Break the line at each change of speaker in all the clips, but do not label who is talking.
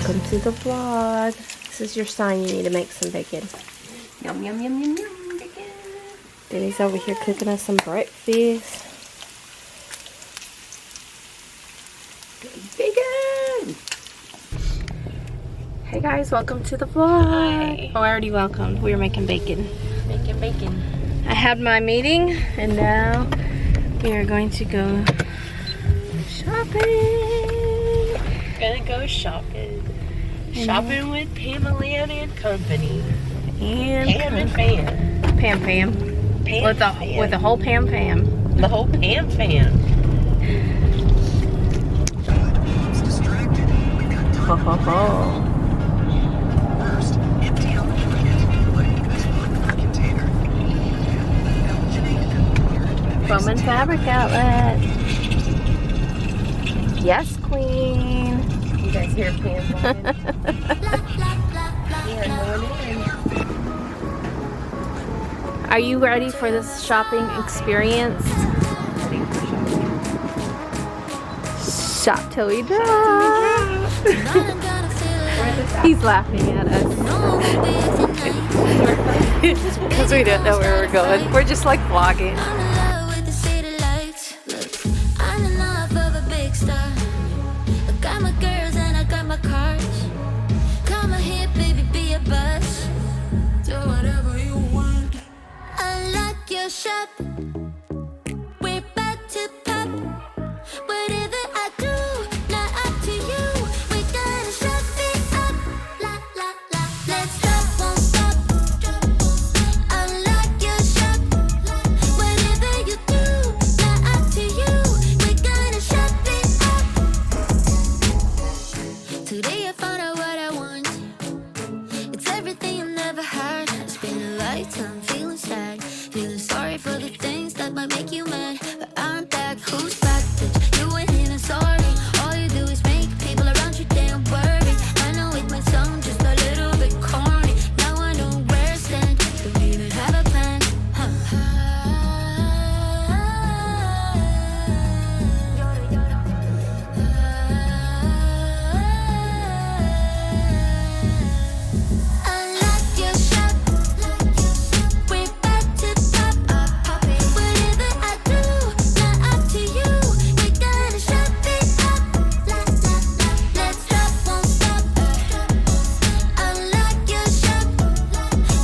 Welcome to the vlog. This is your sign you need to make some bacon.
Yum, yum, yum, yum, yum, bacon.
Dani's over here cooking us some breakfast.
Bacon!
Hey guys, welcome to the vlog.
Hi.
Oh, I already welcomed. We were making bacon.
Making bacon.
I had my meeting and now we are going to go shopping.
Gonna go shopping. Shopping with Pamela and company.
And
Pam and Pam.
Pam.
Pam
With the whole Pam.
The whole Pam fam.
Ho ho ho.
First, empty out the bucket, putting this one container.
Bowman Fabric Outlet. Yes, Queen.
You guys hear Pam walking? Yeah, going in.
Are you ready for this shopping experience? Shop till we drop. He's laughing at us. Because we don't know where we're going. We're just like vlogging.
Shop. We're about to pop. Whatever I do, not up to you. We gotta shut it up. La la la. Let's stop, won't stop. Unlock your shop. Whatever you do, not up to you. We gotta shut it up. Today I found out what I want. It's everything I've never had. It's been a lifetime feeling sad. Feeling sorry for the things that might make you mad. But I'm back, who's back, bitch? You ain't even sorry. All you do is make people around you damn worried. I know it might sound just a little bit corny. Now I know where I stand. Don't even have a plan. Unlock your shop. We're about to pop. Whatever I do, not up to you. We gotta shut it up. Let's stop, won't stop. Unlock your shop.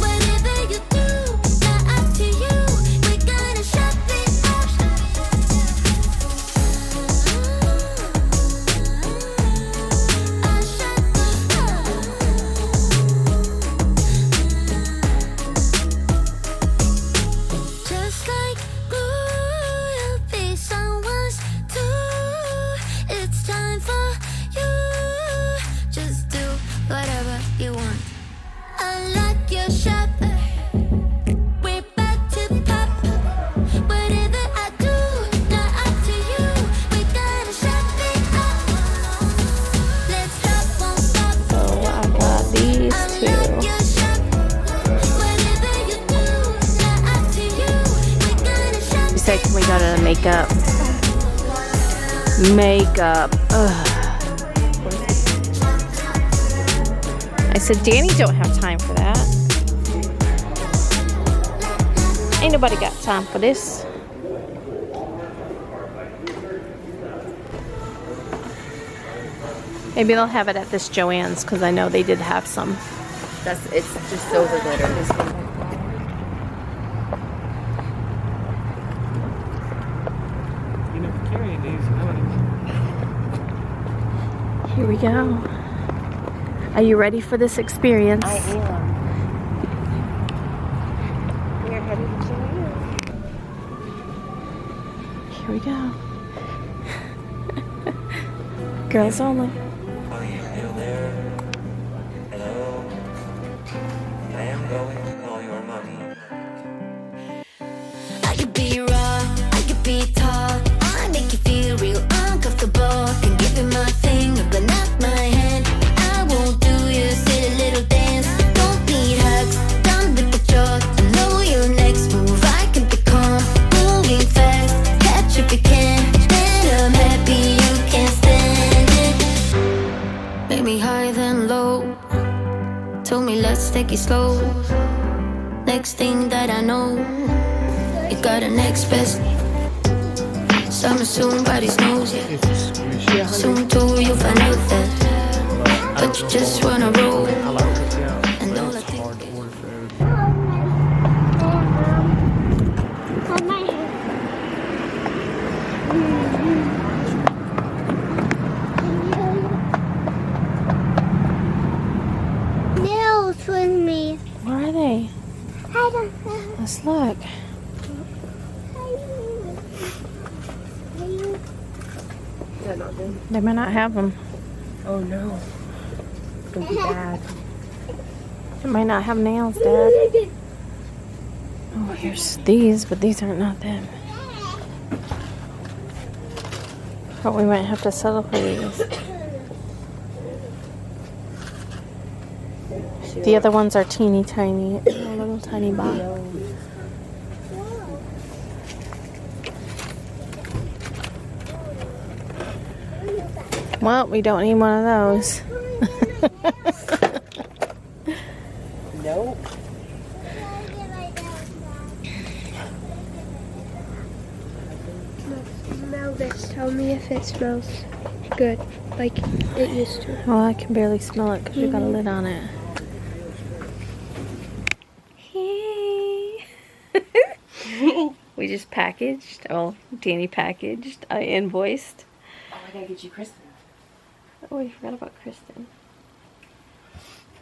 Whatever you do, not up to you. We gotta shut it up. Just like glue, you'll be someone's too. It's time for you. Just do whatever you want. Unlock your shop. We're about to pop. Whatever I do, not up to you. We gotta shut it up. Let's stop, won't stop.
So I got these
Unlock
two.
your shop. Whatever you do, not up to you. We gotta shut
You said, can we go to the makeup? Ugh. I said, Dani don't have time for that. Ain't nobody got time for this. Maybe they'll have it at this Joann's because I know they did have some.
It's just silver glitter. This one.
You never carry these,
Here we go. Are you ready for this experience?
I am. We're headed to
Here we go. Girls only.
Are you still there? Hello? I am going to call your mommy.
I could be raw, I could be tall. I make you feel real uncomfortable. Can give you my finger, but not my hand. I won't do your silly little dance. Don't need hugs, done with the joke. I know your next move. I can be calm, moving fast. Catch if you can. And I'm happy you can stand it. told me let's take it slow. Next thing that I know, you got a next best. Summer soon, body knows it. Soon too, you'll find out that. But you just wanna roll. And all I think
Nails with me.
Where are they?
I don't know.
Let's look.
Is that not good?
They might not have them.
Oh no. It's gonna be bad.
It might not have nails, Dad. Oh, here's these, but these aren't not them. But we might have to settle for these. The other ones are teeny tiny, a little tiny box. Well, we don't need one of those.
Nope.
Smell this. Tell me if it smells good, like it used to.
Well, I can barely smell it because you got a lid on it. We just packaged. Oh, Dani packaged. I invoiced.
Oh, I gotta get you Kristen.
Oh, we forgot about Kristen.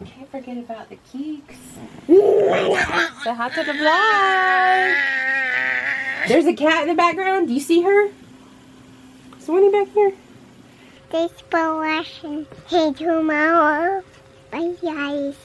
Can't forget about the geeks.
Say hi to the vlog.
There's a cat in the background. Do you see her? Is Winnie back here?
This for watching. Hey, tomorrow. Bye, guys.